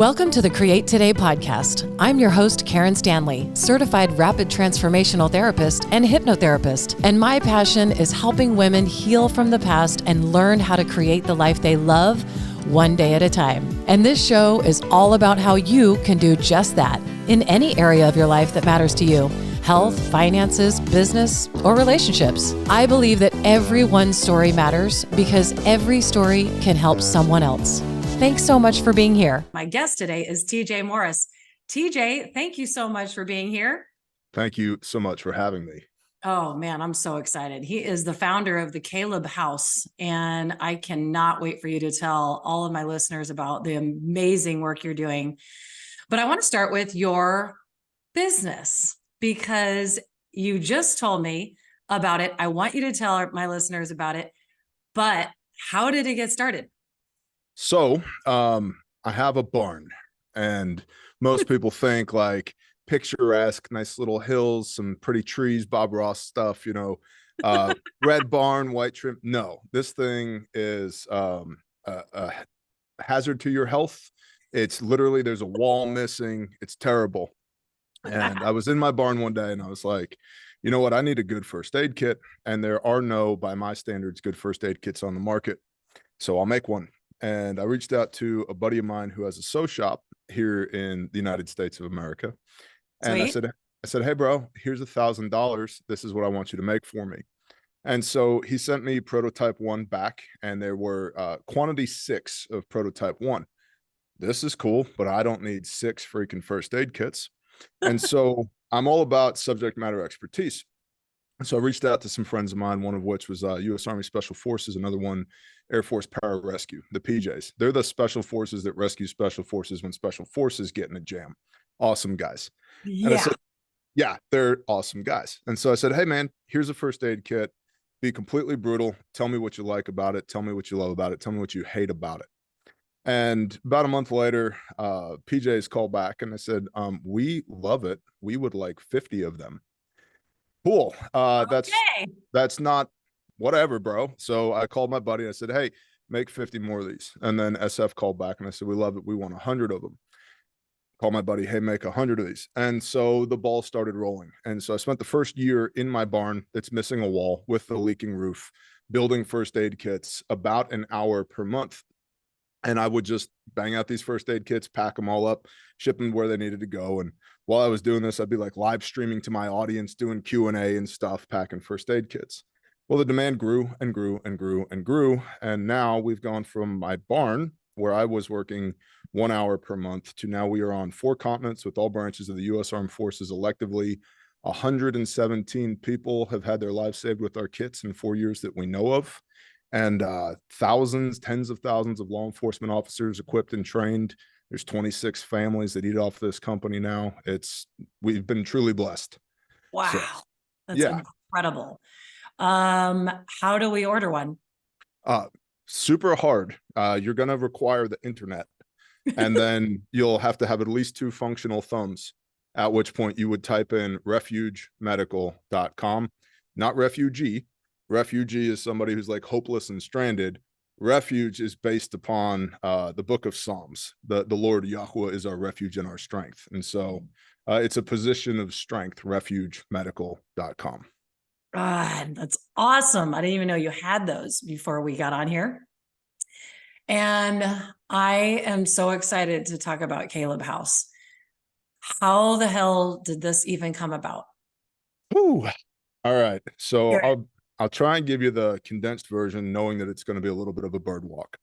Welcome to the Create Today podcast. I'm your host, Karen Stanley, certified rapid transformational therapist and hypnotherapist. And my passion is helping women heal from the past and learn how to create the life they love one day at a time. And this show is all about how you can do just that in any area of your life that matters to you. Health, finances, business, or relationships. I believe that everyone's story matters because every story can help someone else. Thanks so much for being here. My guest today is TJ Morris. TJ, thank you so much for being here. Thank you so much for having me. Oh man, I'm so excited. He is the founder of the Kaleb House, and I cannot wait for you to tell all of my listeners about the amazing work you're doing. But I want to start with your business because you just told me about it. I want you to tell my listeners about it, but how did it get started? So I have a barn, and most people think like picturesque, nice little hills, some pretty trees, Bob Ross stuff, red barn, white trim. No, this thing is a hazard to your health. It's literally, there's a wall missing. It's terrible. And I was in my barn one day and I was like, you know what? I need a good first aid kit. And there are no, by my standards, good first aid kits on the market. So I'll make one. And I reached out to a buddy of mine who has a sew shop here in the United States of America. And Sweet. I said, hey, bro, here's $1,000. This is what I want you to make for me. And so he sent me prototype 1 back, and there were quantity 6 of prototype 1. This is cool, but I don't need 6 freaking first aid kits. And so I'm all about subject matter expertise. So I reached out to some friends of mine, one of which was U.S. Army Special Forces, another one, Air Force Pararescue, the PJs. They're the special forces that rescue special forces when special forces get in a jam. Awesome guys. Yeah. And I said, yeah, they're awesome guys. And so I said, hey, man, here's a first aid kit. Be completely brutal. Tell me what you like about it. Tell me what you love about it. Tell me what you hate about it. And about a month later, PJs called back and I said, we love it. We would like 50 of them. Cool. That's not whatever, bro. So I called my buddy and I said, hey, make 50 more of these. And then SF called back and I said, we love it. We want 100 of them. Call my buddy, hey, make 100 of these. And so the ball started rolling. And so I spent the first year in my barn that's missing a wall with the leaking roof, building first aid kits about an hour per month. And I would just bang out these first aid kits, pack them all up, ship them where they needed to go. And while I was doing this, I'd be like live streaming to my audience, doing Q&A and stuff, packing first aid kits. Well, the demand grew and grew and grew and grew. And now we've gone from my barn, where I was working 1 hour per month, to now we are on 4 continents with all branches of the U.S. Armed Forces electively. 117 people have had their lives saved with our kits in 4 years that we know of. And thousands, tens of thousands of law enforcement officers equipped and trained. There's 26 families that eat off this company now. We've been truly blessed. Wow. So, that's incredible. How do we order one? Super hard. You're going to require the internet, and then you'll have to have at least 2 functional thumbs, at which point you would type in refugemedical.com, not refugee. Refugee is somebody who's like hopeless and stranded. Refuge is based upon the book of Psalms. The Lord Yahweh is our refuge and our strength. And so it's a position of strength, refugemedical.com. God, that's awesome. I didn't even know you had those before we got on here. And I am so excited to talk about Kaleb House. How the hell did this even come about? Ooh. All right. So I'll try and give you the condensed version, knowing that it's going to be a little bit of a bird walk.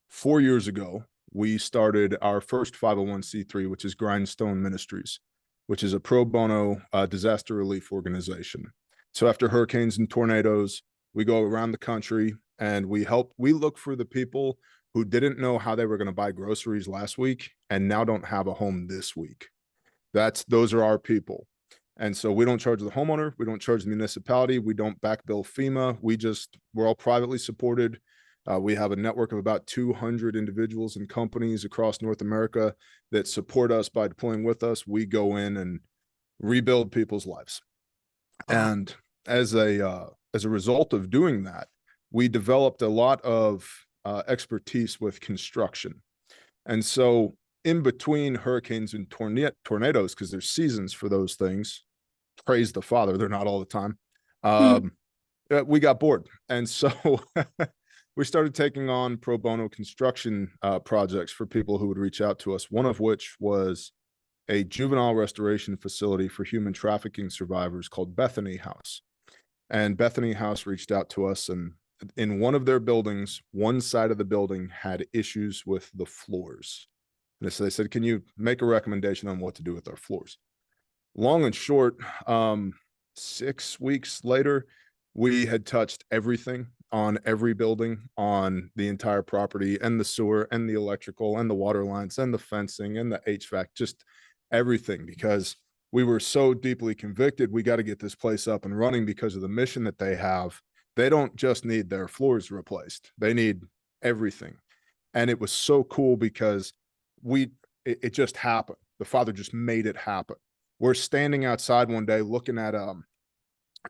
4 years ago, we started our first 501c3, which is Grindstone Ministries, which is a pro bono disaster relief organization. So after hurricanes and tornadoes, we go around the country and we look for the people who didn't know how they were going to buy groceries last week and now don't have a home this week. Those are our people. And so we don't charge the homeowner, we don't charge the municipality, we don't back bill FEMA. We're all privately supported. We have a network of about 200 individuals and companies across North America that support us by deploying with us. We go in and rebuild people's lives. And as a result of doing that, we developed a lot of expertise with construction. And so in between hurricanes and tornadoes, because there's seasons for those things, praise the Father, they're not all the time. We got bored. And so we started taking on pro bono construction projects for people who would reach out to us, one of which was a juvenile restoration facility for human trafficking survivors called Bethany House. And Bethany House reached out to us, and in one of their buildings, one side of the building had issues with the floors. And so they said, can you make a recommendation on what to do with our floors? Long and short, 6 weeks later, we had touched everything on every building on the entire property, and the sewer and the electrical and the water lines and the fencing and the HVAC, just everything, because we were so deeply convicted. We got to get this place up and running because of the mission that they have. They don't just need their floors replaced. They need everything. And it was so cool because it just happened. The Father just made it happen. We're standing outside one day looking at an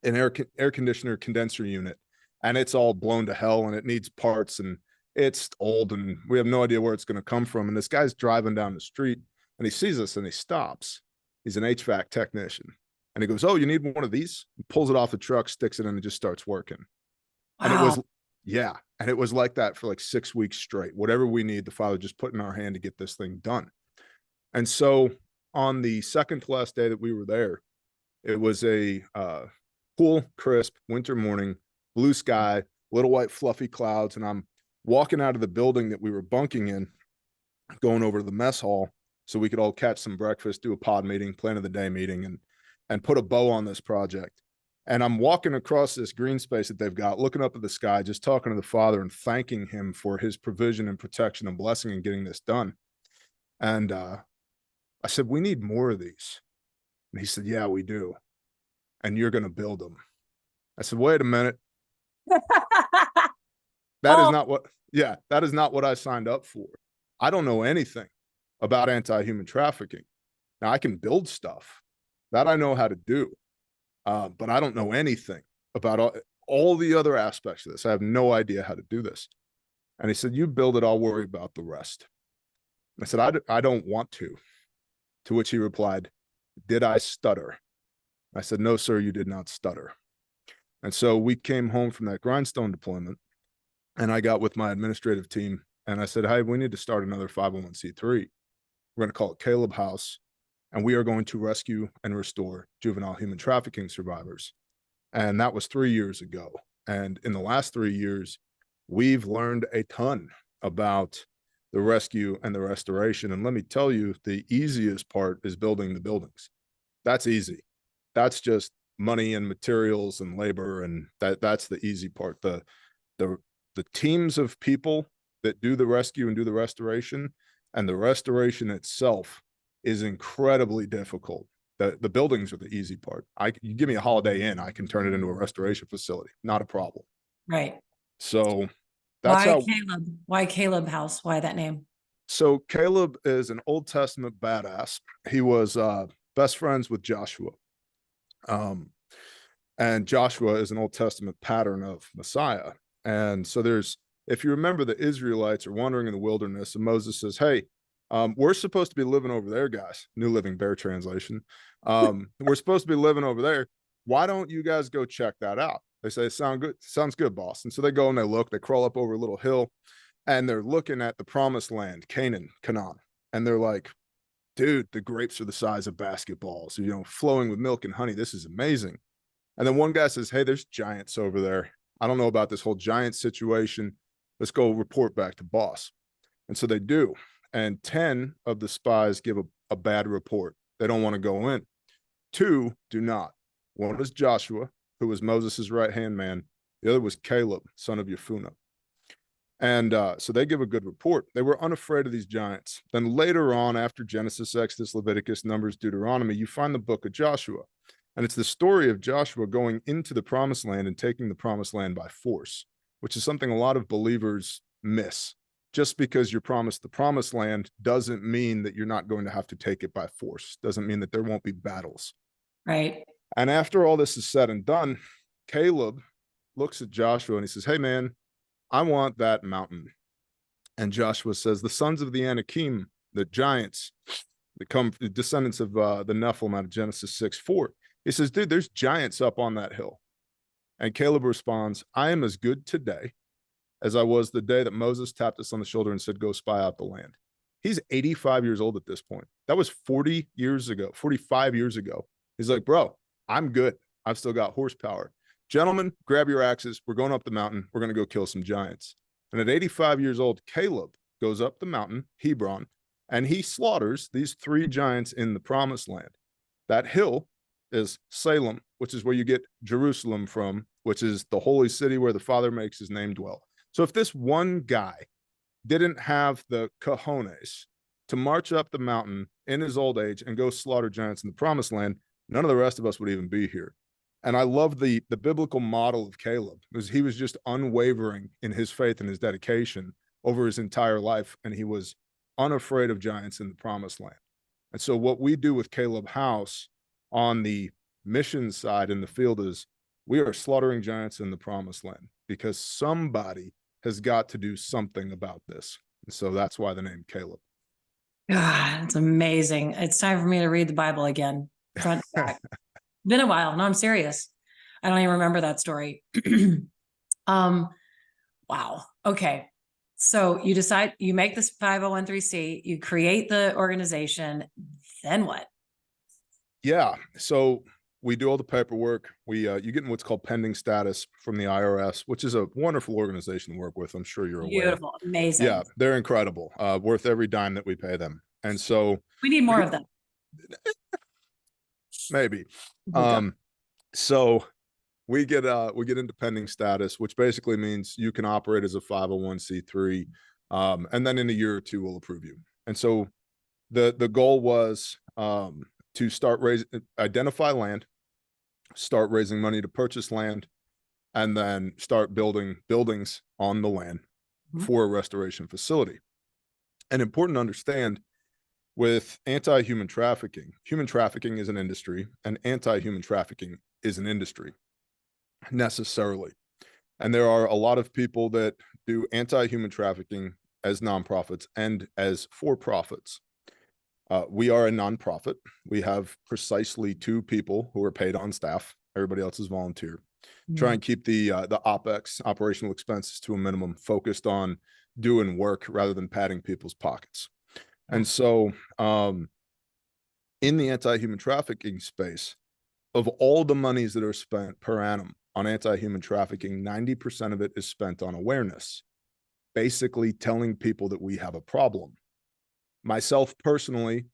air conditioner condenser unit, and it's all blown to hell and it needs parts and it's old and we have no idea where it's going to come from. And this guy's driving down the street and he sees us and he stops. He's an HVAC technician. And he goes, "Oh, you need one of these?" He pulls it off the truck, sticks it in, and just starts working. Wow. And it was, yeah. And it was like that for like 6 weeks straight. Whatever we need, the Father just put in our hand to get this thing done. And so on the second to last day that we were there, it was a cool, crisp winter morning, blue sky, little white fluffy clouds. And I'm walking out of the building that we were bunking in, going over to the mess hall so we could all catch some breakfast, do a pod meeting, plan of the day meeting, and put a bow on this project. And I'm walking across this green space that they've got, looking up at the sky, just talking to the Father and thanking him for his provision and protection and blessing in getting this done. And I said, "We need more of these." And he said, "Yeah, we do. And you're going to build them." I said, "Wait a minute. That is not what I signed up for. I don't know anything about anti-human trafficking. Now I can build stuff that I know how to do, but I don't know anything about all the other aspects of this. I have no idea how to do this." And he said, "You build it, I'll worry about the rest." I said, I don't want to. To which he replied, "Did I stutter?" I said, "No, sir, you did not stutter." And so we came home from that Grindstone deployment, and I got with my administrative team and I said, "Hey, we need to start another 501c3. We're going to call it Kaleb House, and we are going to rescue and restore juvenile human trafficking survivors." And that was 3 years ago. And in the last 3 years, we've learned a ton about the rescue and the restoration. And let me tell you, the easiest part is building the buildings. That's easy. That's just money and materials and labor, and that's the easy part. The teams of people that do the rescue and do the restoration, and the restoration itself is incredibly difficult. The buildings are the easy part. You give me a Holiday Inn, I can turn it into a restoration facility, not a problem. Right. So that's how. Kaleb? Why Kaleb House? Why that name? So Kaleb is an Old Testament badass. He was best friends with Joshua. And Joshua is an Old Testament pattern of Messiah. And so if you remember, the Israelites are wandering in the wilderness, and Moses says, "Hey, we're supposed to be living over there, guys." New Living Bear translation. "We're supposed to be living over there. Why don't you guys go check that out?" They say, "Sounds good, boss." And so they go and they look, they crawl up over a little hill, and they're looking at the promised land, Canaan. And they're like, "Dude, the grapes are the size of basketballs, flowing with milk and honey. This is amazing." And then one guy says, "Hey, there's giants over there. I don't know about this whole giant situation. Let's go report back to boss." And so they do. And 10 of the spies give a bad report. They don't want to go in. 2 do not. One was Joshua, who was Moses' right-hand man. The other was Kaleb, son of Jephunneh. And so they give a good report. They were unafraid of these giants. Then later on, after Genesis, Exodus, Leviticus, Numbers, Deuteronomy, you find the book of Joshua. And it's the story of Joshua going into the promised land and taking the promised land by force, which is something a lot of believers miss. Just because you're promised the promised land doesn't mean that you're not going to have to take it by force. Doesn't mean that there won't be battles. Right. And after all this is said and done, Kaleb looks at Joshua and he says, "Hey, man, I want that mountain." And Joshua says, the sons of the Anakim, the giants, the descendants of the Nephilim out of Genesis 6:4. He says, dude, there's giants up on that hill. And Kaleb responds, I am as good today as I was the day that Moses tapped us on the shoulder and said, go spy out the land. He's 85 years old at this point. That was 40 years ago, 45 years ago. He's like, bro, I'm good. I've still got horsepower. Gentlemen, grab your axes. We're going up the mountain. We're going to go kill some giants. And at 85 years old, Kaleb goes up the mountain, Hebron, and he slaughters these 3 giants in the promised land. That hill is Salem, which is where you get Jerusalem from, which is the holy city where the Father makes his name dwell. So if this one guy didn't have the cojones to march up the mountain in his old age and go slaughter giants in the promised land, none of the rest of us would even be here. And I love the biblical model of Kaleb, because he was just unwavering in his faith and his dedication over his entire life, and he was unafraid of giants in the promised land. And so what we do with Kaleb House on the mission side in the field is we are slaughtering giants in the promised land, because somebody has got to do something about this. And so that's why the name Kaleb. God, it's amazing. It's time for me to read the Bible again, front to back. Been a while. No, I'm serious. I don't even remember that story. Wow. Okay. So you decide, you make this 501(c)(3), you create the organization, then what? Yeah. So we do all the paperwork. You get in what's called pending status from the IRS, which is a wonderful organization to work with. I'm sure you're aware. Beautiful. Amazing. Yeah, they're incredible. Worth every dime that we pay them. And so we need more of them. Maybe. So we get into pending status, which basically means you can operate as a 501(c)(3), and then in a year or two we'll approve you. And so the goal was to start identify land, start raising money to purchase land, and then start building buildings on the land for a restoration facility. And important to understand, with anti-human trafficking is an industry, and anti-human trafficking is an industry necessarily. And there are a lot of people that do anti-human trafficking as nonprofits and as for-profits. We are a nonprofit. We have precisely 2 people who are paid on staff. Everybody else is volunteer. Try and keep the OpEx, operational expenses, to a minimum, focused on doing work rather than padding people's pockets. And so in the anti-human trafficking space, of all the monies that are spent per annum on anti-human trafficking, 90% of it is spent on awareness, basically telling people that we have a problem. Myself personally,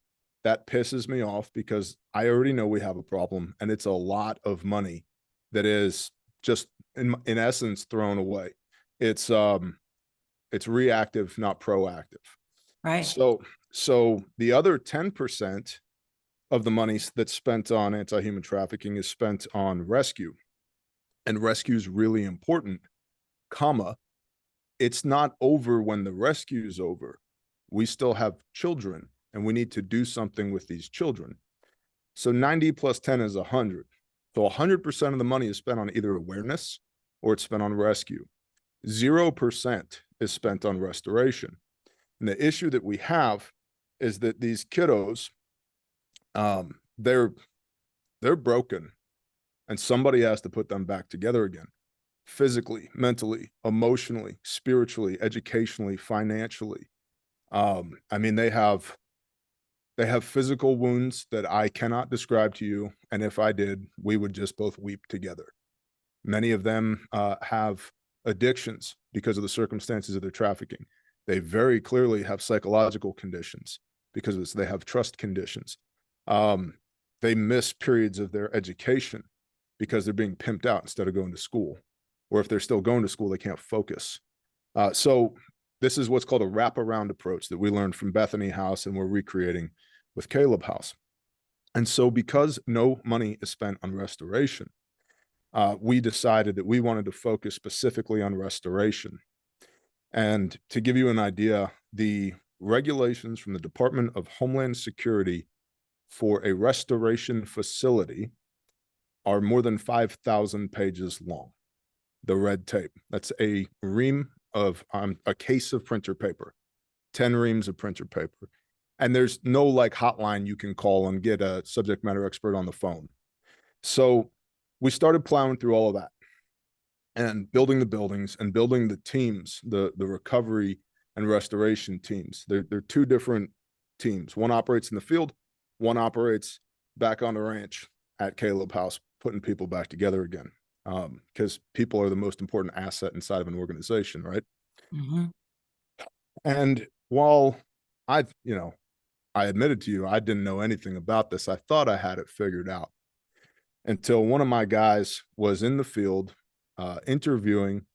that pisses me off, because I already know we have a problem, and it's a lot of money that is just in essence thrown away. It's reactive, not proactive. Right. So the other 10% of the money that's spent on anti-human trafficking is spent on rescue. And rescue is really important, it's not over when the rescue is over. We still have children, and we need to do something with these children. So 90 plus 10 is 100. So 100% of the money is spent on either awareness or it's spent on rescue. 0% is spent on restoration. And the issue that we have is that these kiddos, they're broken, and somebody has to put them back together again, physically, mentally, emotionally, spiritually, educationally, financially. I mean, they have physical wounds that I cannot describe to you, and if I did, we would just both weep together. Many of them have addictions because of the circumstances of their trafficking. They very clearly have psychological conditions because they have trust conditions. They miss periods of their education because they're being pimped out instead of going to school. Or if they're still going to school, they can't focus. So this is what's called a wraparound approach that we learned from Bethany House, and we're recreating with Kaleb House. And so because no money is spent on restoration, we decided that we wanted to focus specifically on restoration. And to give you an idea, the regulations from the Department of Homeland Security for a restoration facility are more than 5,000 pages long. The red tape. That's a ream of a case of printer paper, 10 reams of printer paper. And there's no like hotline you can call and get a subject matter expert on the phone. So we started plowing through all of that and building the buildings and building the teams, the recovery and restoration teams. They're two different teams. One operates in the field, one operates back on the ranch at Kaleb House, putting people back together again. Because people are the most important asset inside of an organization, right? Mm-hmm. And while I admitted to you, I didn't know anything about this. I thought I had it figured out until one of my guys was in the field interviewing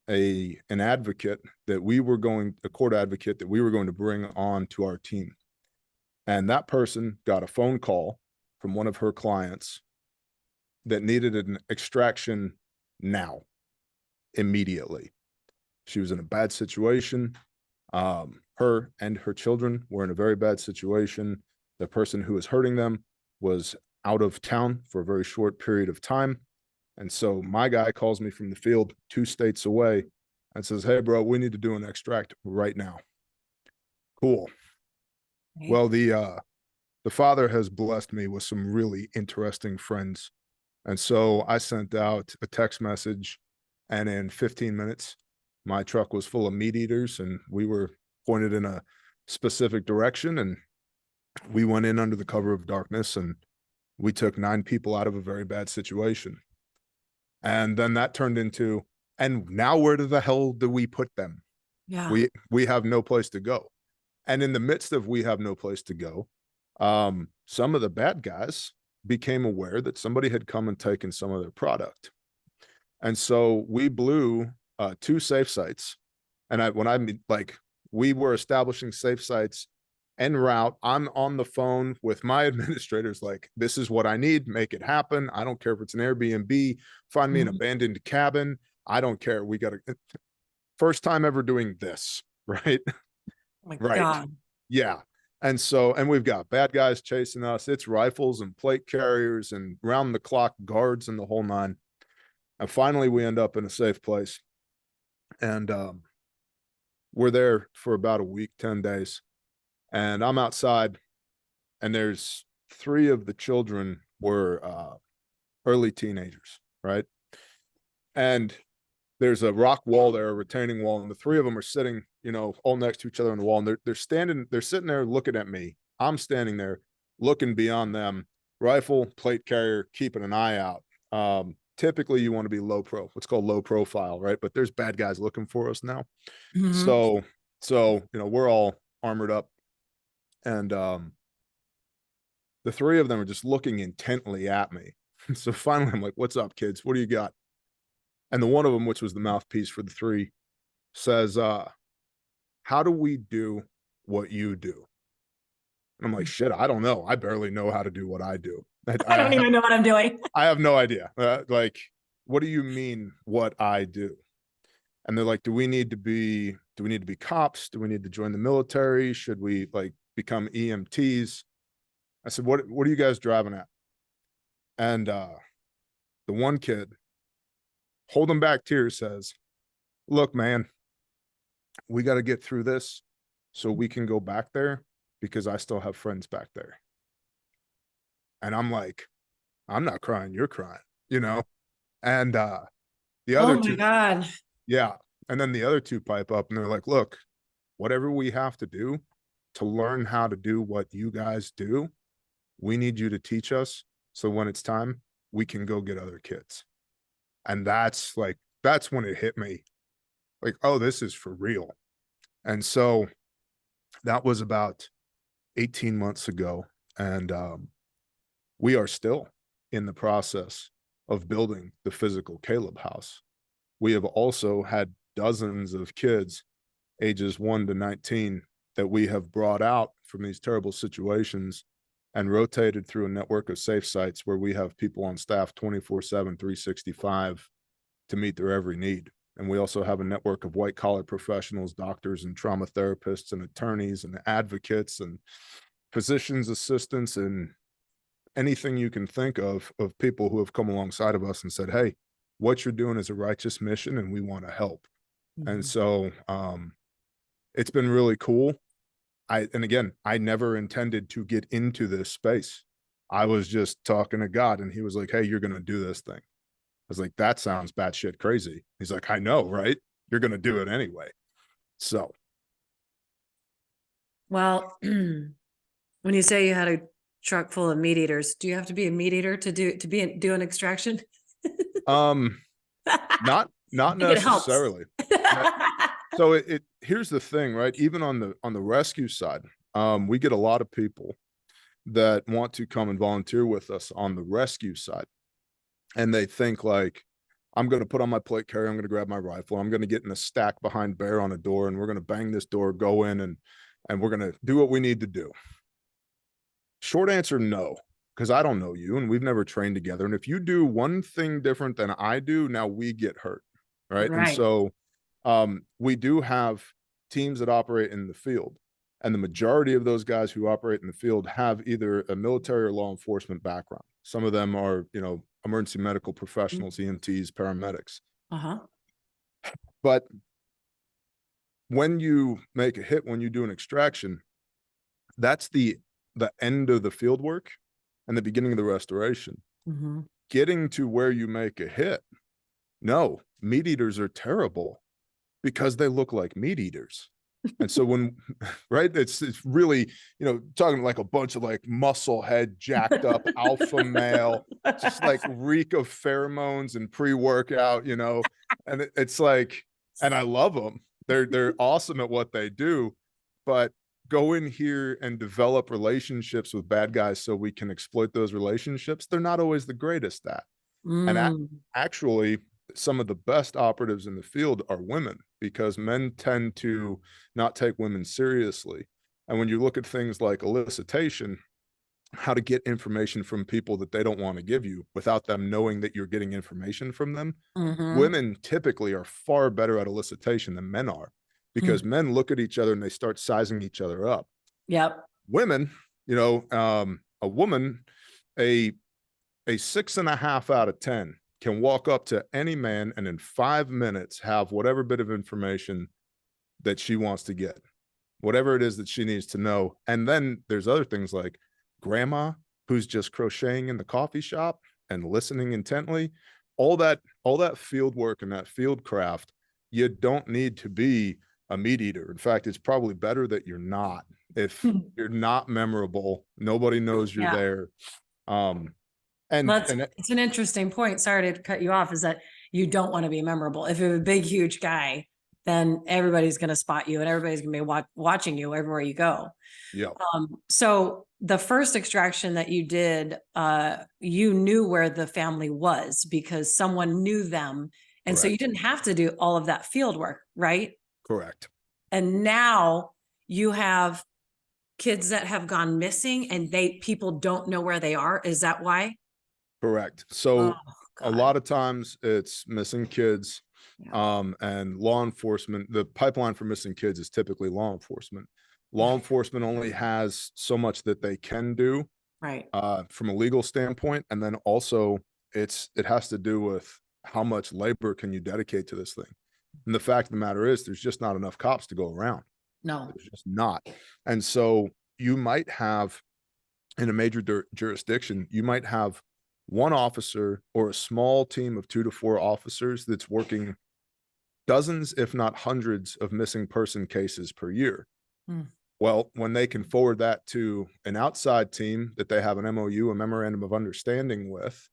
an advocate that a court advocate that we were going to bring on to our team. And that person got a phone call from one of her clients that needed an extraction now, immediately. She was in a bad situation. Her and her children were in a very bad situation. The person who was hurting them was out of town for a very short period of time. And so my guy calls me from the field 2 states away and says, "Hey, bro, we need to do an extract right now." Cool. Right. Well, the father has blessed me with some really interesting friends. And so I sent out a text message, and in 15 minutes, my truck was full of meat eaters, and we were pointed in a specific direction. And we went in under the cover of darkness, and we took 9 people out of a very bad situation. And then that turned into, and now where the hell do we put them? Yeah. We have no place to go. And in the midst of we have no place to go, some of the bad guys became aware that somebody had come and taken some of their product. And so we blew 2 safe sites. And when I mean, like, we were establishing safe sites en route. I'm on the phone with my administrators, like, this is what I need, make it happen. I don't care if it's an Airbnb, find me an abandoned cabin. I don't care. We got to, first time ever doing this, right? Oh my Right. God. Yeah. And so, and we've got bad guys chasing us. It's rifles and plate carriers and round the clock guards and the whole 9. And finally we end up in a safe place. And we're there for about a week, 10 days. And I'm outside, and there's 3 of the children were early teenagers, right? And there's a rock wall there, a retaining wall, and the 3 of them are sitting, all next to each other on the wall. And they're sitting there looking at me. I'm standing there looking beyond them, rifle, plate carrier, keeping an eye out. Typically you want to be what's called low profile, right? But there's bad guys looking for us now. Mm-hmm. So, we're all armored up. And the 3 of them are just looking intently at me. So finally I'm like, "What's up, kids? What do you got?" And the one of them, which was the mouthpiece for the 3, says, "How do we do what you do?" And I'm like, "Shit, I don't know. I barely know how to do what I do. I don't even know what I'm doing. I have no idea. Like, what do you mean what I do?" And they're like, do we need to be cops? Do we need to join the military? Should we like become EMTs? I said, what are you guys driving at? And the one kid, holding back tears, says, "Look, man, we got to get through this so we can go back there, because I still have friends back there." And I'm like, "I'm not crying, you're crying," And the other Oh my 2, God. yeah. And then the other 2 pipe up and they're like, "Look, whatever we have to do to learn how to do what you guys do, we need you to teach us. So when it's time, we can go get other kids." And that's when it hit me, like, oh, this is for real. And so that was about 18 months ago. And we are still in the process of building the physical Kaleb House. We have also had dozens of kids ages 1 to 19 that we have brought out from these terrible situations and rotated through a network of safe sites where we have people on staff 24/7, 365 to meet their every need. And we also have a network of white collar professionals, doctors and trauma therapists and attorneys and advocates and physicians assistants and anything you can think of people who have come alongside of us and said, "Hey, what you're doing is a righteous mission and we want to help." And so it's been really cool. And again, I never intended to get into this space. I was just talking to God, and he was like, hey, you're going to do this thing. I was like, that sounds batshit crazy. He's like, I know, right? You're going to do it anyway. So. Well, when you say you had a truck full of meat eaters, do you have to be a meat eater to do an extraction? Not It helps. necessarily. So here's the thing, right? Even on the rescue side, we get a lot of people that want to come and volunteer with us on the rescue side. And they think like, I'm going to put on my plate carrier, I'm going to grab my rifle, I'm going to get in a stack behind bear on a door, and we're going to bang this door, go in, and we're going to do what we need to do. Short answer, no, because I don't know you and we've never trained together. And if you do one thing different than I do, now we get hurt. Right. And so we do have teams that operate in the field. And the majority of those guys who operate in the field have either a military or law enforcement background. Some of them are, emergency medical professionals, EMTs, paramedics. But when you make a hit, when you do an extraction, that's the end of the field work and the beginning of the restoration. Getting to where you make a hit. No, meat eaters are terrible because they look like meat eaters. And so right, it's really, talking like a bunch of like muscle head, jacked up alpha male, just like reek of pheromones and pre-workout, and it's like, and I love them. They're awesome at what they do, but go in here and develop relationships with bad guys so we can exploit those relationships. They're not always the greatest at. And actually, some of the best operatives in the field are women, because men tend to not take women seriously. And when you look at things like elicitation, how to get information from people that they don't want to give you without them knowing that you're getting information from them, women typically are far better at elicitation than men are, because men look at each other and they start sizing each other up. Women, a woman, a 6.5 out of 10 can walk up to any man and in 5 minutes have whatever bit of information that she wants to get, whatever it is that she needs to know. And then there's other things like grandma who's just crocheting in the coffee shop and listening intently. All that field work and that field craft, you don't need to be a meat eater. In fact, it's probably better that you're not. If you're not memorable, nobody knows you're there. It's an interesting point. Sorry to cut you off, is that you don't want to be memorable. If you're a big, huge guy, then everybody's going to spot you and everybody's going to be watching you everywhere you go. So the first extraction that you did, you knew where the family was because someone knew them. And so you didn't have to do all of that field work, right? Correct. And now you have kids that have gone missing and people don't know where they are. Is that why? Correct. So a lot of times it's missing kids, and law enforcement. The pipeline for missing kids is typically law enforcement. Law enforcement only has so much that they can do, from a legal standpoint. And then also it has to do with how much labor can you dedicate to this thing. And the fact of the matter is there's just not enough cops to go around. No, there's just not. And so you might have, in a major jurisdiction, you might have one officer or a small team of 2 to 4 officers that's working dozens, if not hundreds, of missing person cases per year. Well, when they can forward that to an outside team that they have an MOU, a memorandum of understanding with,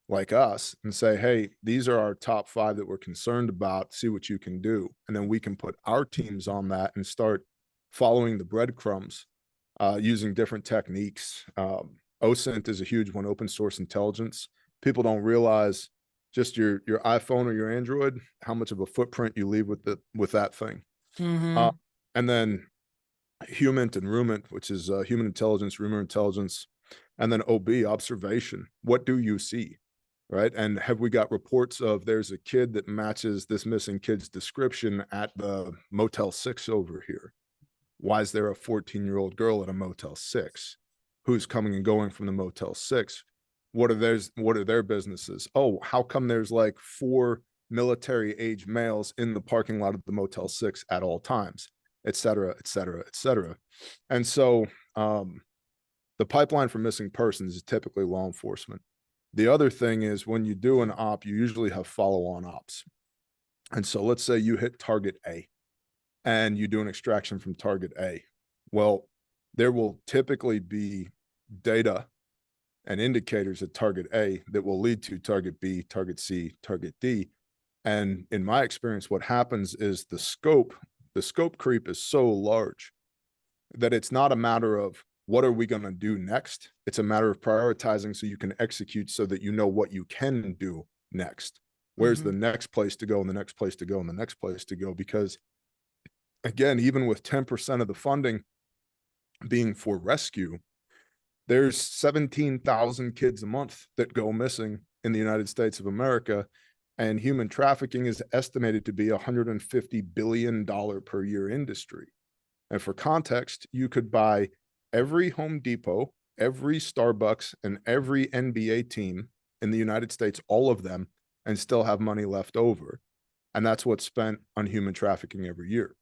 like us, and say, hey, these are our top 5 that we're concerned about, see what you can do. And then we can put our teams on that and start following the breadcrumbs, using different techniques. OSINT is a huge one, open source intelligence. People don't realize just your iPhone or your Android, how much of a footprint you leave with that thing. And then HUMINT and RUMINT, which is human intelligence, rumor intelligence, and then OB, observation. What do you see, right? And have we got reports of there's a kid that matches this missing kid's description at the Motel 6 over here? Why is there a 14-year-old girl at a Motel 6? Who's coming and going from the Motel 6? What are their businesses? Oh, how come there's like 4 military age males in the parking lot of the Motel 6 at all times, et cetera, et cetera, et cetera. And so the pipeline for missing persons is typically law enforcement. The other thing is when you do an op, you usually have follow-on ops. And so let's say you hit target A and you do an extraction from target A. Well, there will typically be data and indicators at target A that will lead to target B, target C, target D. And in my experience, what happens is the scope creep is so large that it's not a matter of what are we going to do next? It's a matter of prioritizing so you can execute so that you know what you can do next. Where's the next place to go and the next place to go and the next place to go? Because again, even with 10% of the funding being for rescue, there's 17,000 kids a month that go missing in the United States of America, and human trafficking is estimated to be a $150 billion per year industry. And for context, you could buy every Home Depot, every Starbucks, and every NBA team in the United States, all of them, and still have money left over. And that's what's spent on human trafficking every year.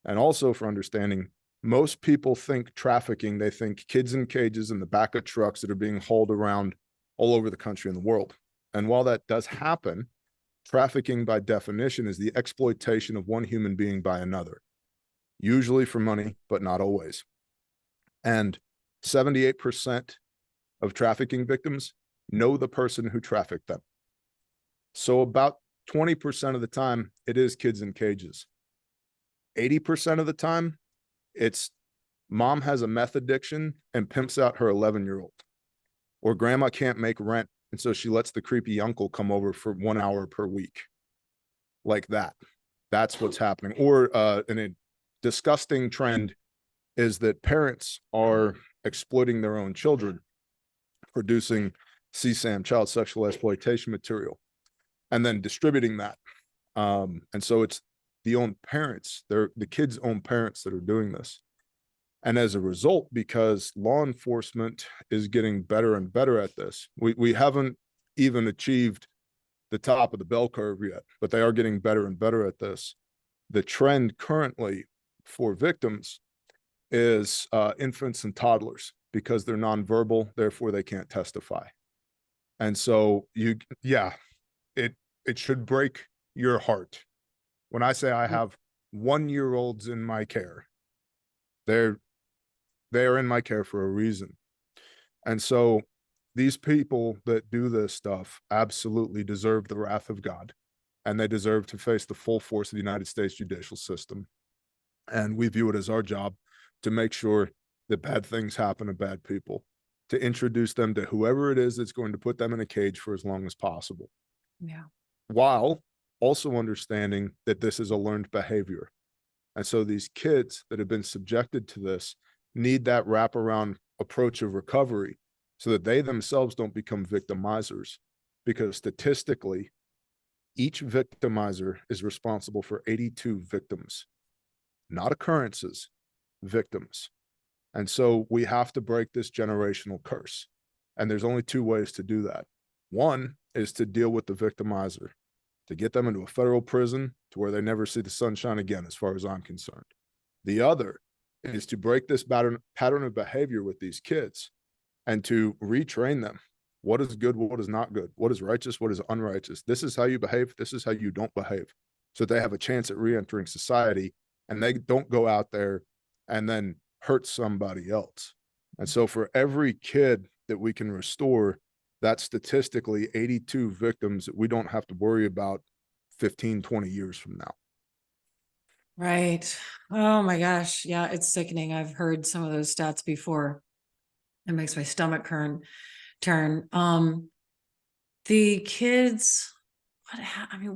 And also for understanding, most people think trafficking, they think kids in cages in the back of trucks that are being hauled around all over the country and the world. And while that does happen, trafficking by definition is the exploitation of one human being by another, usually for money, but not always. And 78% of trafficking victims know the person who trafficked them. So about 20% of the time, it is kids in cages. 80% of the time, it's mom has a meth addiction and pimps out her 11-year-old. Or grandma can't make rent, and so she lets the creepy uncle come over for 1 hour per week. Like that. That's what's happening. Or a disgusting trend is that parents are exploiting their own children, producing CSAM, child sexual exploitation material, and then distributing that. And so it's the own parents, they're the kids' own parents that are doing this. And as a result, because law enforcement is getting better and better at this, we haven't even achieved the top of the bell curve yet, but they are getting better and better at this. The trend currently for victims is infants and toddlers, because they're nonverbal, therefore they can't testify. And so it should break your heart when I say I have 1-year-olds in my care. They are in my care for a reason. And so these people that do this stuff absolutely deserve the wrath of God, and they deserve to face the full force of the United States judicial system. And we view it as our job to make sure that bad things happen to bad people, to introduce them to whoever it is that's going to put them in a cage for as long as possible. Yeah. While also understanding that this is a learned behavior. And so these kids that have been subjected to this need that wraparound approach of recovery so that they themselves don't become victimizers, because statistically, each victimizer is responsible for 82 victims, not occurrences, victims. And so we have to break this generational curse. And there's only two ways to do that. One is to deal with the victimizer, to get them into a federal prison to where they never see the sunshine again, as far as I'm concerned. The other is to break this pattern of behavior with these kids and to retrain them. What is good? What is not good? What is righteous? What is unrighteous? This is how you behave. This is how you don't behave. So they have a chance at re-entering society and they don't go out there and then hurt somebody else. And so for every kid that we can restore, that's statistically 82 victims that we don't have to worry about 15, 20 years from now. Right. Oh my gosh. Yeah, it's sickening. I've heard some of those stats before. It makes my stomach turn. The kids,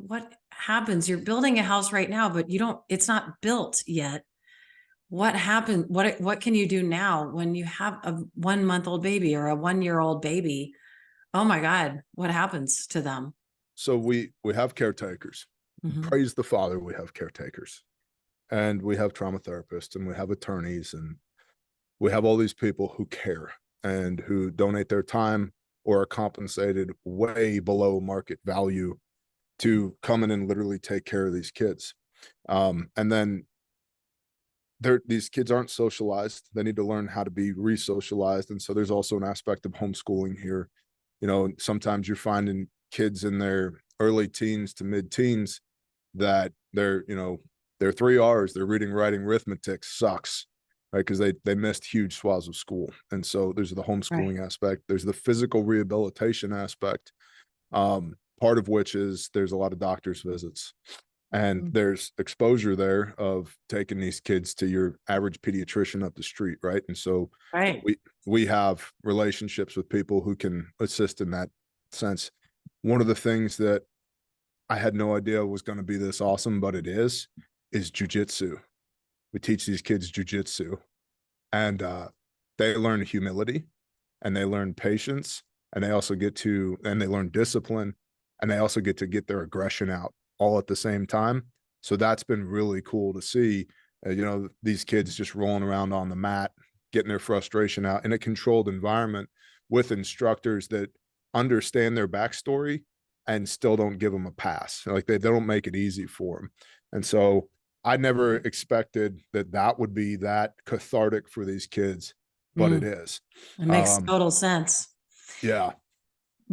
what happens? You're building a house right now, but it's not built yet. What happened? What can you do now when you have a 1-month-old baby or a 1-year-old baby? Oh my God, what happens to them? So we have caretakers. Mm-hmm. Praise the Father, we have caretakers. And we have trauma therapists and we have attorneys and we have all these people who care and who donate their time or are compensated way below market value to come in and literally take care of these kids. And then these kids aren't socialized. They need to learn how to be re-socialized. And so there's also an aspect of homeschooling here. Sometimes you're finding kids in their early teens to mid-teens that their 3 R's, their reading, writing, arithmetic sucks, right? Because they missed huge swaths of school. And so there's the homeschooling aspect. There's the physical rehabilitation aspect, part of which is there's a lot of doctor's visits. And there's exposure there of taking these kids to your average pediatrician up the street, right? And so we have relationships with people who can assist in that sense. One of the things that I had no idea was going to be this awesome, but it is jujitsu. We teach these kids jujitsu, and they learn humility, and they learn patience, and they learn discipline, and they also get to get their aggression out all at the same time. So that's been really cool to see, these kids just rolling around on the mat, getting their frustration out in a controlled environment with instructors that understand their backstory and still don't give them a pass. Like they don't make it easy for them. And so I never expected that would be that cathartic for these kids, but it is. It makes total sense. Yeah.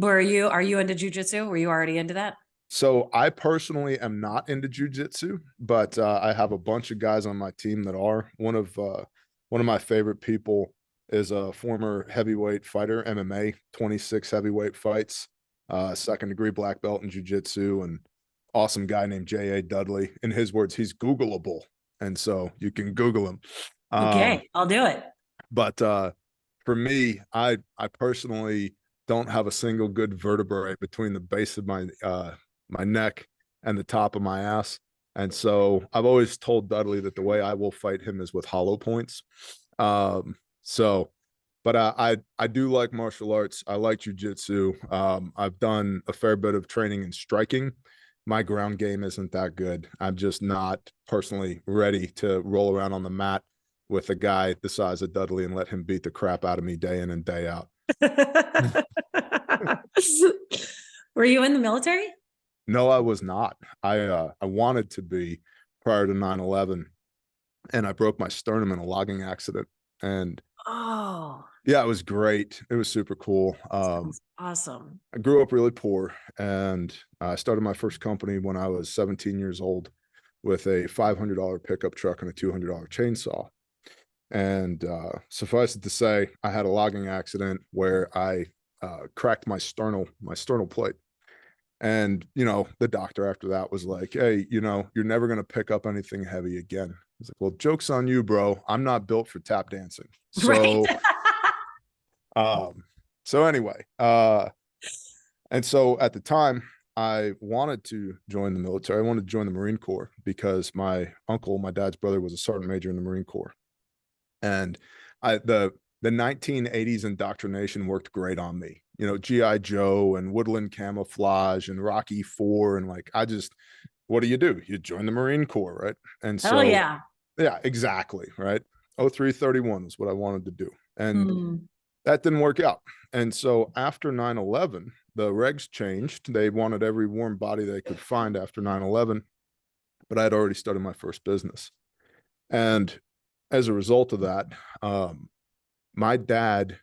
Are you into jujitsu? Were you already into that? So I personally am not into jujitsu, but I have a bunch of guys on my team that are. One of my favorite people is a former heavyweight fighter, MMA, 26 heavyweight fights, second degree black belt in jujitsu, and awesome guy named J.A. Dudley. In his words, he's Googleable. And so you can Google him. Okay, I'll do it. But for me, I personally don't have a single good vertebrae between the base of my neck and the top of my ass. And so I've always told Dudley that the way I will fight him is with hollow points. But I do like martial arts. I like jujitsu. I've done a fair bit of training in striking. My ground game isn't that good. I'm just not personally ready to roll around on the mat with a guy the size of Dudley and let him beat the crap out of me day in and day out. Were you in the military? No, I was not. I wanted to be prior to 9/11, and I broke my sternum in a logging accident. And yeah, it was great. It was super cool. Awesome. I grew up really poor, and I started my first company when I was 17 years old with a $500 pickup truck and a $200 chainsaw. And suffice it to say, I had a logging accident where I cracked my sternal plate. And, the doctor after that was like, hey, you're never going to pick up anything heavy again. I was like, well, joke's on you, bro. I'm not built for tap dancing. So, so anyway, and so at the time I wanted to join the military. I wanted to join the Marine Corps because my uncle, my dad's brother, was a sergeant major in the Marine Corps. And the 1980s indoctrination worked great on me. G.I. Joe and Woodland Camouflage and Rocky IV. And what do? You join the Marine Corps, right? And so, yeah, exactly. Right. 0331 was what I wanted to do. And that didn't work out. And so after 9/11, the regs changed. They wanted every warm body they could find after 9/11, but I had already started my first business. And as a result of that, my dad,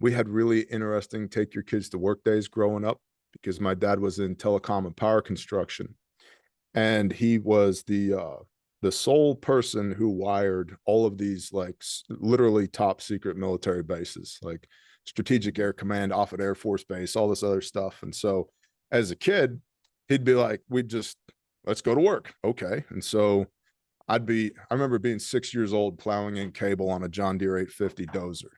we had really interesting take your kids to work days growing up because my dad was in telecom and power construction. And he was the sole person who wired all of these literally top secret military bases, like Strategic Air Command, Offutt Air Force Base, all this other stuff. And so as a kid, he'd be like, let's go to work. Okay. And so I remember being 6 years old plowing in cable on a John Deere 850 dozer.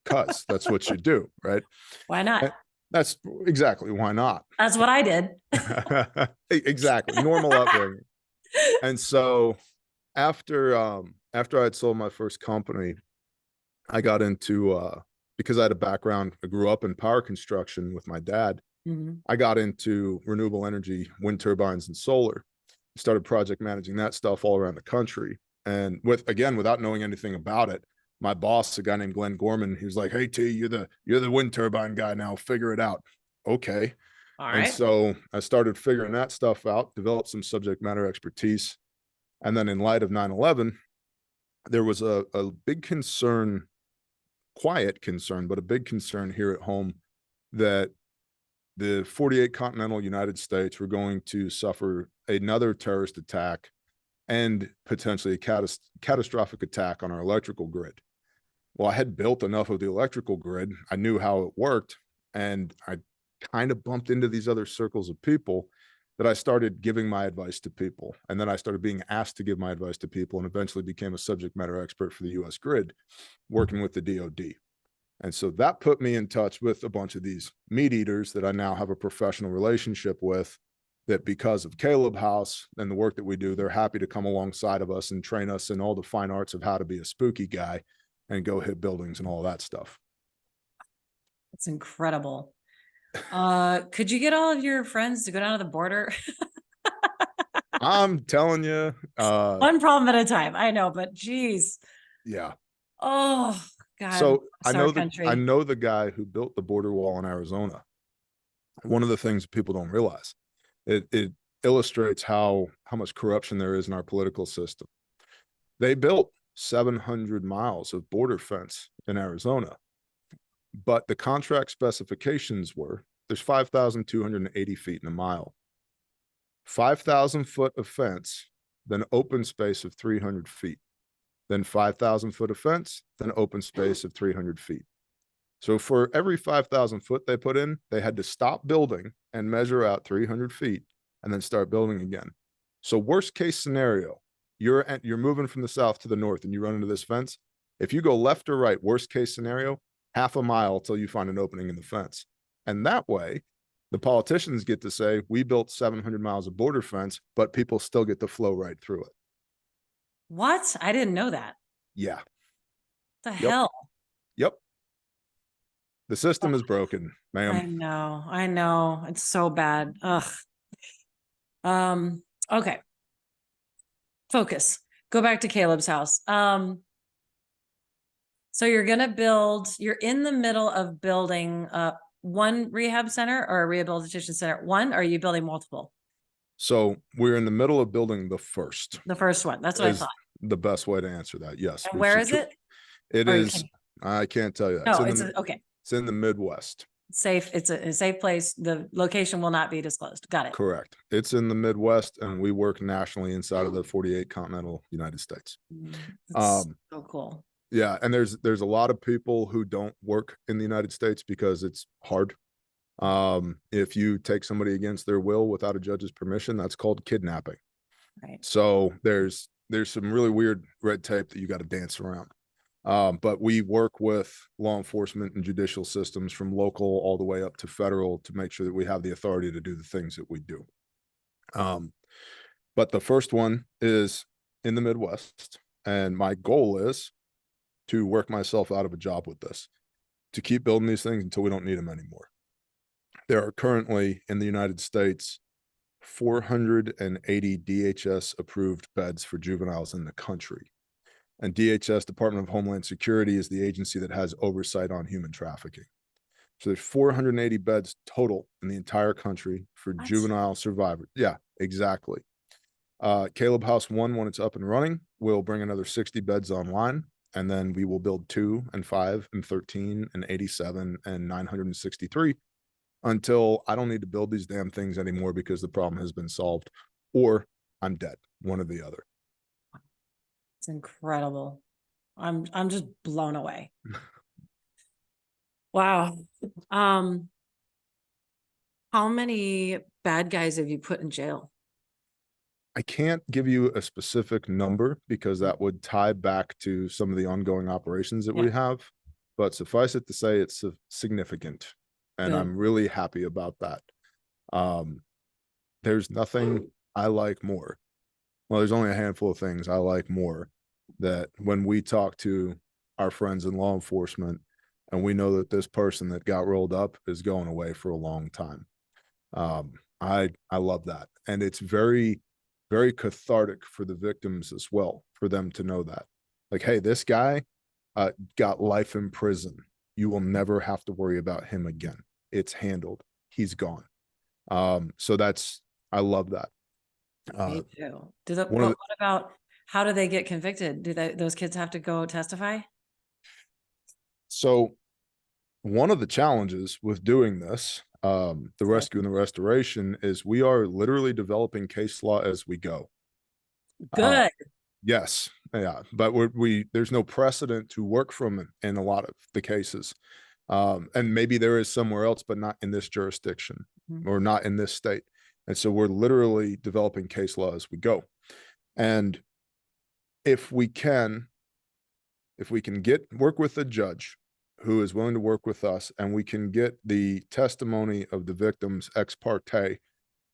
Cuz that's what you do, right? Why not? And that's exactly why not. That's what I did. Exactly. Normal upbringing. And so after I had sold my first company, I got into because I had a background, I grew up in power construction with my dad. I got into renewable energy, wind turbines and solar. Started project managing that stuff all around the country. And without knowing anything about it, my boss, a guy named Glenn Gorman, he was like, hey T, you're the wind turbine guy now, figure it out. Okay. All And right. so I started figuring that stuff out, developed some subject matter expertise. And then in light of 9/11, there was a big concern, quiet concern, but a big concern here at home that the 48 continental United States were going to suffer another terrorist attack and potentially a catastrophic attack on our electrical grid. Well, I had built enough of the electrical grid. I knew how it worked. And I kind of bumped into these other circles of people that I started giving my advice to people. And then I started being asked to give my advice to people and eventually became a subject matter expert for the US grid, working with the DoD. And so that put me in touch with a bunch of these meat eaters that I now have a professional relationship with, that because of Kaleb House and the work that we do, they're happy to come alongside of us and train us in all the fine arts of how to be a spooky guy and go hit buildings and all that stuff. That's incredible. Could you get all of your friends to go down to the border? I'm telling you. One problem at a time. I know, but geez. Yeah. Oh, God. So I know the guy who built the border wall in Arizona. One of the things people don't realize, it illustrates how much corruption there is in our political system. They built 700 miles of border fence in Arizona, but the contract specifications were there's 5,280 feet in a mile, 5,000 foot of fence, then open space of 300 feet, then 5,000 foot of fence, then open space of 300 feet. So for every 5,000 foot they put in, they had to stop building and measure out 300 feet and then start building again. So worst case scenario, you're moving from the south to the north and you run into this fence. If you go left or right, worst case scenario, half a mile till you find an opening in the fence. And that way, the politicians get to say, we built 700 miles of border fence, but people still get to flow right through it. What? I didn't know that. Yeah. What the hell? Yep. The system is broken, ma'am. I know. It's so bad. Ugh. Okay. Focus. Go back to Kaleb's house. So you're in the middle of building one rehab center or a rehabilitation center. One, or are you building multiple? So we're in the middle of building the first. The first one. That's what I thought. The best way to answer that. Yes. And where is it? It is. I can't tell you that. No, okay. It's in the Midwest. Safe. It's a safe place. The location will not be disclosed. Got it. Correct. It's in the Midwest, and we work nationally inside of the 48 continental United States. That's so cool. Yeah, and there's a lot of people who don't work in the United States because it's hard. If you take somebody against their will without a judge's permission, that's called kidnapping. Right. So there's some really weird red tape that you got to dance around. But we work with law enforcement and judicial systems from local all the way up to federal to make sure that we have the authority to do the things that we do. But the first one is in the Midwest, and my goal is to work myself out of a job with this, to keep building these things until we don't need them anymore. There are currently in the United States 480 DHS approved beds for juveniles in the country. And DHS, Department of Homeland Security, is the agency that has oversight on human trafficking. So there's 480 beds total in the entire country for juvenile survivors. Yeah, exactly. Kaleb House 1, when it's up and running, will bring another 60 beds online. And then we will build 2 and 5 and 13 and 87 and 963 until I don't need to build these damn things anymore because the problem has been solved, or I'm dead, one or the other. It's incredible. I'm just blown away. Wow. How many bad guys have you put in jail? I can't give you a specific number because that would tie back to some of the ongoing operations that we have, but suffice it to say it's significant, and I'm really happy about that. There's nothing I like more. Well, there's only a handful of things I like more, that when we talk to our friends in law enforcement and we know that this person that got rolled up is going away for a long time. I love that. And it's very, very cathartic for the victims as well, for them to know that, like, hey, this guy got life in prison. You will never have to worry about him again. It's handled. He's gone. So I love that. Me too. What about, how do they get convicted? Those kids have to go testify? So one of the challenges with doing this, the rescue and the restoration, is we are literally developing case law as we go. Good. Yes. Yeah. But there's no precedent to work from in a lot of the cases. And maybe there is somewhere else, but not in this jurisdiction or not in this state. And so we're literally developing case law as we go. And if we can work with a judge who is willing to work with us, and we can get the testimony of the victims ex parte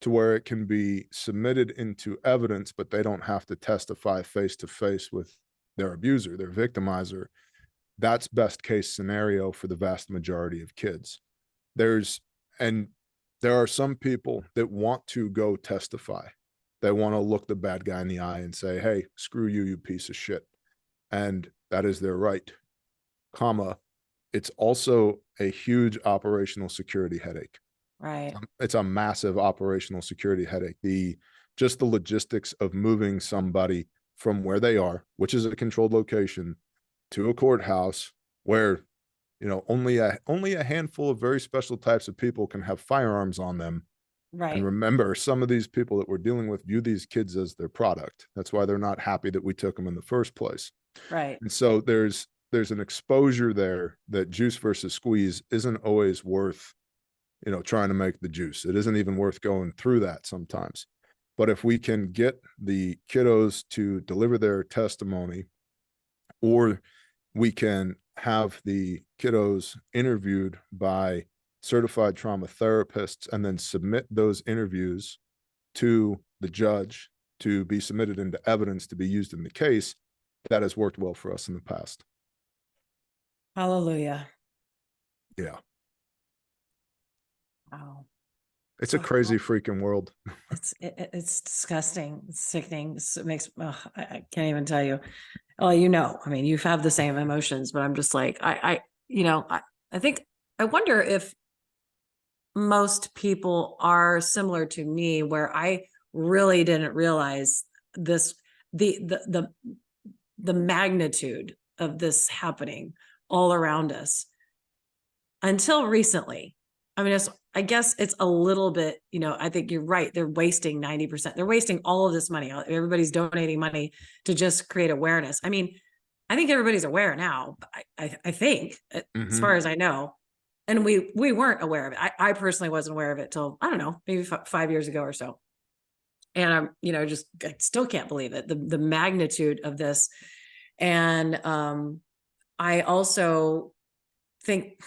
to where it can be submitted into evidence, but they don't have to testify face to face with their abuser, their victimizer, that's best case scenario for the vast majority of kids. There are some people that want to go testify. They want to look the bad guy in the eye and say, hey, screw you, you piece of shit. And that is their right, comma. It's also a huge operational security headache. Right. It's a massive operational security headache. Just the logistics of moving somebody from where they are, which is a controlled location, to a courthouse where, only a handful of very special types of people can have firearms on them. Right. And remember, some of these people that we're dealing with view these kids as their product. That's why they're not happy that we took them in the first place. Right. And so there's an exposure there that juice versus squeeze isn't always worth, trying to make the juice. It isn't even worth going through that sometimes. But if we can get the kiddos to deliver their testimony, or we can have the kiddos interviewed by certified trauma therapists and then submit those interviews to the judge to be submitted into evidence to be used in the case, that has worked well for us in the past. Hallelujah. Yeah. Wow. It's a crazy freaking world. It's disgusting. It's sickening. It makes, I can't even tell you. Oh, I mean, you have the same emotions, but I'm just like, I think, I wonder if most people are similar to me, where I really didn't realize this, the magnitude of this happening all around us until recently. I mean, I guess it's a little bit, I think you're right. They're wasting 90%. They're wasting all of this money. Everybody's donating money to just create awareness. I mean, I think everybody's aware now. I think, as far as I know, and we weren't aware of it. I personally wasn't aware of it till, I don't know, maybe 5 years ago or so. And I'm, I still can't believe it, the magnitude of this. And I also think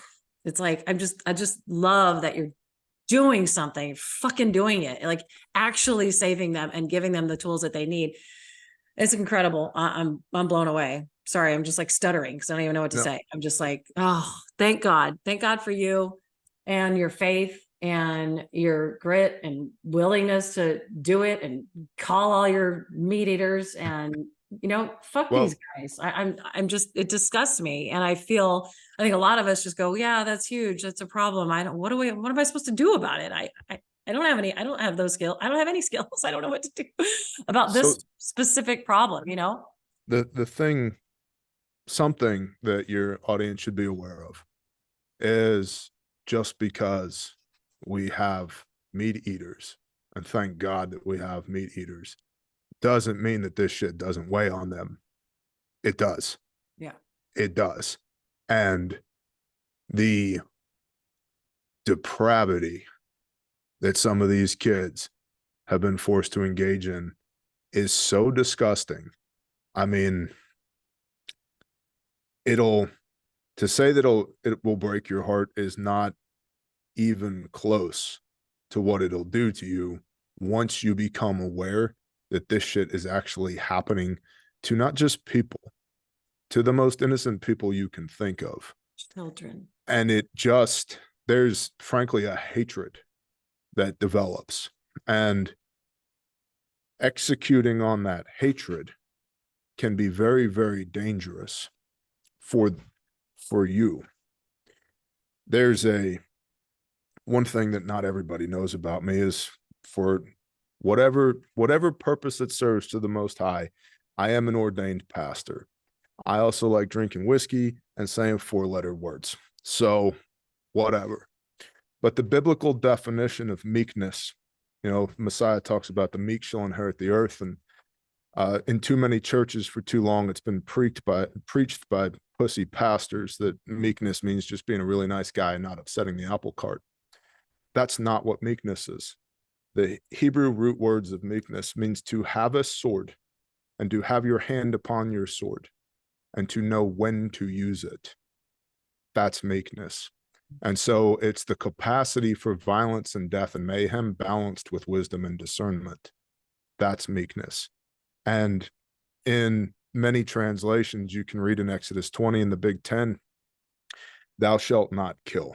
it's like, I just love that you're doing something, fucking doing it, like actually saving them and giving them the tools that they need. It's incredible. I'm blown away. Sorry, I'm just like stuttering because I don't even know what to say. I'm just like, oh, thank God for you and your faith and your grit and willingness to do it and call all your meat eaters and fuck these guys. I'm just, it disgusts me. And I think a lot of us just go, yeah, that's huge. That's a problem. What am I supposed to do about it? I don't have those skills. I don't have any skills. I don't know what to do about this specific problem, The thing, something that your audience should be aware of is, just because we have meat eaters, and thank God that we have meat eaters, doesn't mean that this shit doesn't weigh on them. It does. Yeah. It does. And the depravity that some of these kids have been forced to engage in is so disgusting. I mean, to say that it will break your heart is not even close to what it'll do to you once you become aware that this shit is actually happening to not just people, to the most innocent people you can think of. Children. And there's frankly a hatred that develops, and executing on that hatred can be very, very dangerous for you. There's one thing that not everybody knows about me is, for whatever purpose it serves to the Most High, I am an ordained pastor. I also like drinking whiskey and saying 4-letter words. So whatever. But the biblical definition of meekness, Messiah talks about the meek shall inherit the earth. And in too many churches for too long, it's been preached by pussy pastors that meekness means just being a really nice guy and not upsetting the apple cart. That's not what meekness is. The Hebrew root words of meekness means to have a sword and to have your hand upon your sword and to know when to use it. That's meekness. And so it's the capacity for violence and death and mayhem balanced with wisdom and discernment. That's meekness. And in many translations, you can read in Exodus 20 in the Big Ten, thou shalt not kill.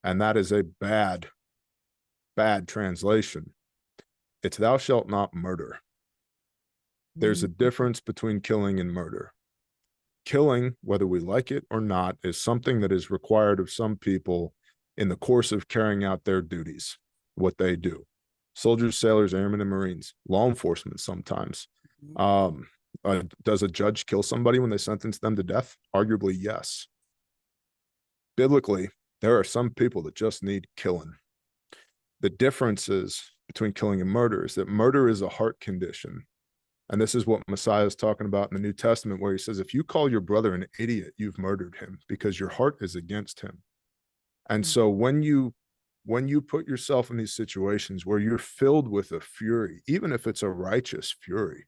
And that is a bad translation. It's thou shalt not murder. There's a difference between killing and murder. Killing, whether we like it or not, is something that is required of some people in the course of carrying out their duties, what they do. Soldiers, sailors, airmen, and Marines, law enforcement sometimes. Does a judge kill somebody when they sentence them to death? Arguably, yes. Biblically, there are some people that just need killing. The differences between killing and murder is that murder is a heart condition. And this is what Messiah is talking about in the New Testament, where he says, if you call your brother an idiot, you've murdered him because your heart is against him. And so when you put yourself in these situations where you're filled with a fury, even if it's a righteous fury,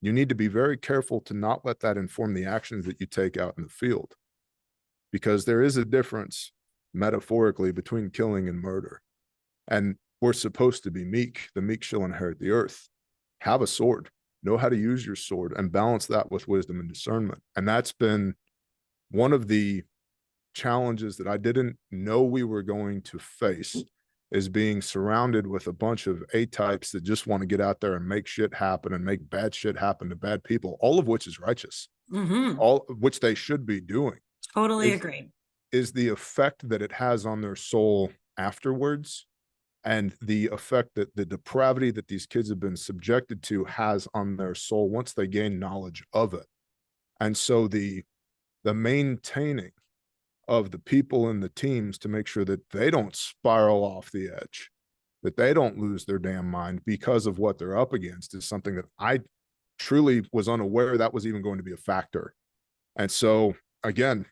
you need to be very careful to not let that inform the actions that you take out in the field, because there is a difference metaphorically between killing and murder. And we're supposed to be meek. The meek shall inherit the earth. Have a sword. Know how to use your sword and balance that with wisdom and discernment. And that's been one of the challenges that I didn't know we were going to face, is being surrounded with a bunch of A-types that just want to get out there and make shit happen and make bad shit happen to bad people, all of which is righteous, all of which they should be doing. Totally agree. Is the effect that it has on their soul afterwards, and the effect that the depravity that these kids have been subjected to has on their soul once they gain knowledge of it. And so the maintaining of the people and the teams to make sure that they don't spiral off the edge, that they don't lose their damn mind because of what they're up against, is something that I truly was unaware that was even going to be a factor. And so, again,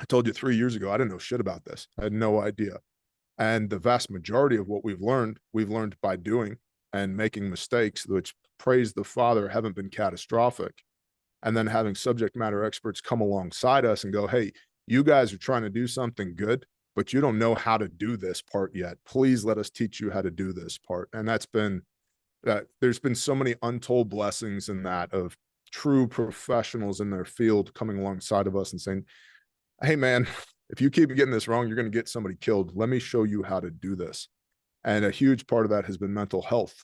I told you 3 years ago, I didn't know shit about this. I had no idea. And the vast majority of what we've learned by doing and making mistakes, which, praise the Father, haven't been catastrophic. And then having subject matter experts come alongside us and go, hey, you guys are trying to do something good, but you don't know how to do this part yet. Please let us teach you how to do this part. And there's been so many untold blessings in that, of true professionals in their field coming alongside of us and saying, hey man, if you keep getting this wrong, you're going to get somebody killed. Let me show you how to do this. And a huge part of that has been mental health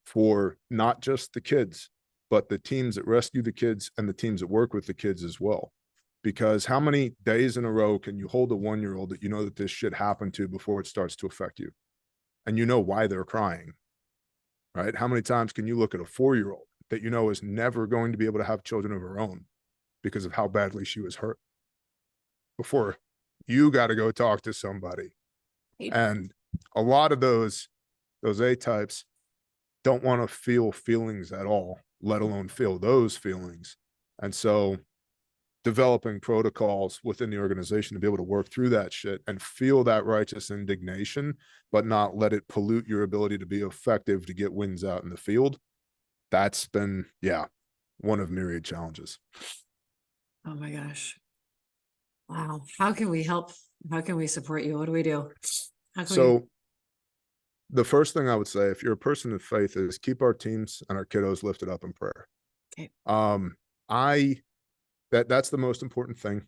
for not just the kids, but the teams that rescue the kids and the teams that work with the kids as well. Because how many days in a row can you hold a 1-year-old that you know that this shit happened to before it starts to affect you? And you know why they're crying, right? How many times can you look at a 4-year-old that you know is never going to be able to have children of her own because of how badly she was hurt, before you got to go talk to somebody? And a lot of those A-types don't want to feel feelings at all, let alone feel those feelings. And so developing protocols within the organization to be able to work through that shit and feel that righteous indignation, but not let it pollute your ability to be effective to get wins out in the field. That's been, one of myriad challenges. Oh my gosh. Wow. How can we help? How can we support you? What do we do? The first thing I would say, if you're a person of faith, is keep our teams and our kiddos lifted up in prayer. Okay. That's the most important thing.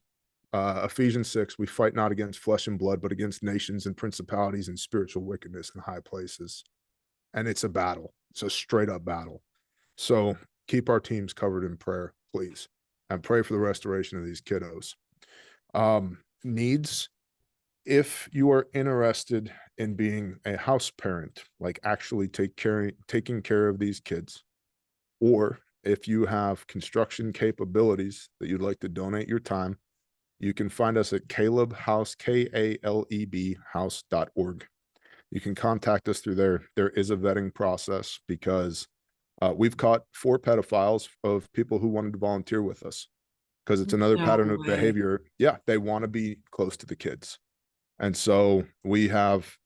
Ephesians 6, we fight not against flesh and blood, but against nations and principalities and spiritual wickedness in high places. And it's a battle. It's a straight up battle. So keep our teams covered in prayer, please. And pray for the restoration of these kiddos. Needs. If you are interested in being a house parent, like actually taking care of these kids, or if you have construction capabilities that you'd like to donate your time, you can find us at Kaleb House, Kaleb house.org. You can contact us through there. There is a vetting process because we've caught 4 pedophiles of people who wanted to volunteer with us because it's another pattern of behavior. Yeah, they want to be close to the kids. And so we have,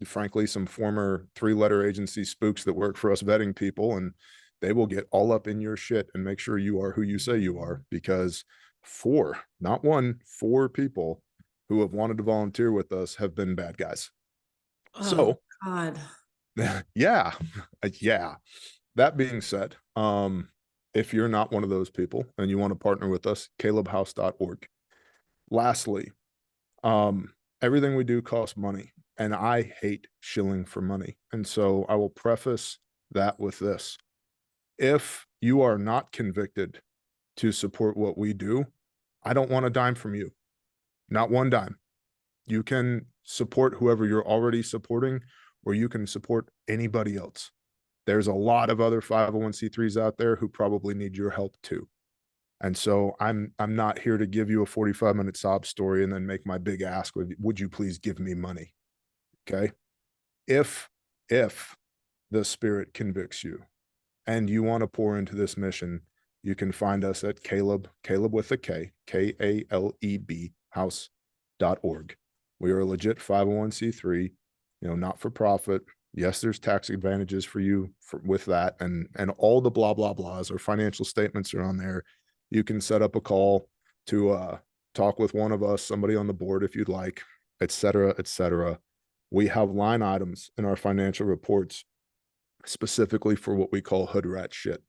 frankly, some former 3-letter agency spooks that work for us vetting people, and they will get all up in your shit and make sure you are who you say you are, because 4, not 1, 4 people who have wanted to volunteer with us have been bad guys. Oh, so, God. yeah. That being said, if you're not one of those people and you want to partner with us, kalebhouse.org. Lastly, everything we do costs money, and I hate shilling for money. And so I will preface that with this. If you are not convicted to support what we do, I don't want a dime from you. Not one dime. You can support whoever you're already supporting, or you can support anybody else. There's a lot of other 501c3s out there who probably need your help too. And so I'm not here to give you a 45-minute sob story and then make my big ask, would you please give me money? Okay. If the Spirit convicts you and you want to pour into this mission, you can find us at Kaleb with a K, Kaleb house.org. We are a legit 501c3, not for profit. Yes, there's tax advantages for you with that, and all the blah, blah, blahs. Our financial statements are on there. You can set up a call to talk with one of us, somebody on the board if you'd like, et cetera, et cetera. We have line items in our financial reports specifically for what we call hood rat shit.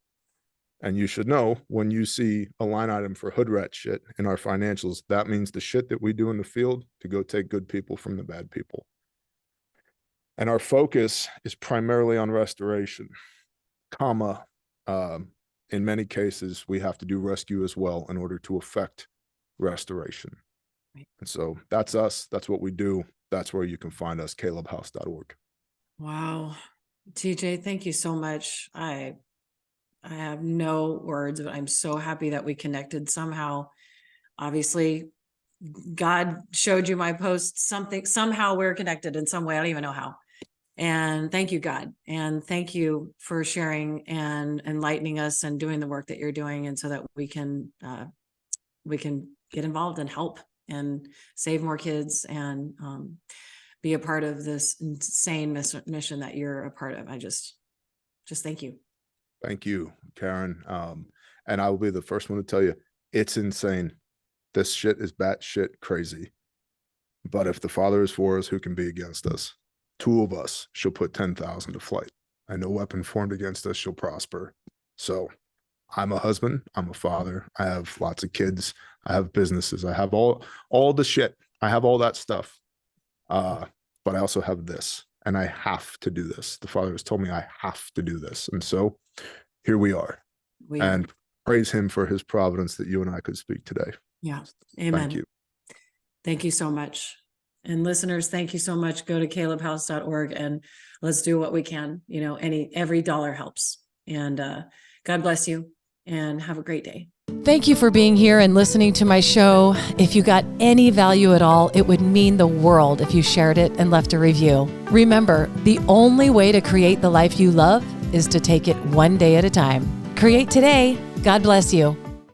And you should know, when you see a line item for hood rat shit in our financials, that means the shit that we do in the field to go take good people from the bad people. And our focus is primarily on restoration, in many cases, we have to do rescue as well in order to effect restoration. Right. And so that's us. That's what we do. That's where you can find us, kalebhouse.org. Wow. TJ, thank you so much. I have no words, but I'm so happy that we connected somehow. Obviously, God showed you my post, somehow we're connected in some way. I don't even know how. And thank you, God. And thank you for sharing and enlightening us and doing the work that you're doing. And so that we can get involved and help and save more kids and be a part of this insane mission that you're a part of. I just thank you. Thank you, Karen. And I will be the first one to tell you, it's insane. This shit is batshit crazy. But if the Father is for us, who can be against us? 2 of us shall put 10,000 to flight, and no weapon formed against us shall prosper. So I'm a husband. I'm a father. I have lots of kids. I have businesses. I have all the shit. I have all that stuff. But I also have this, and I have to do this. The Father has told me I have to do this. And so here we are. And praise him for his providence that you and I could speak today. Yeah. Amen. Thank you. Thank you so much. And listeners, thank you so much. Go to kalebhouse.org and let's do what we can. Every dollar helps. And God bless you and have a great day. Thank you for being here and listening to my show. If you got any value at all, it would mean the world if you shared it and left a review. Remember, the only way to create the life you love is to take it one day at a time. Create today. God bless you.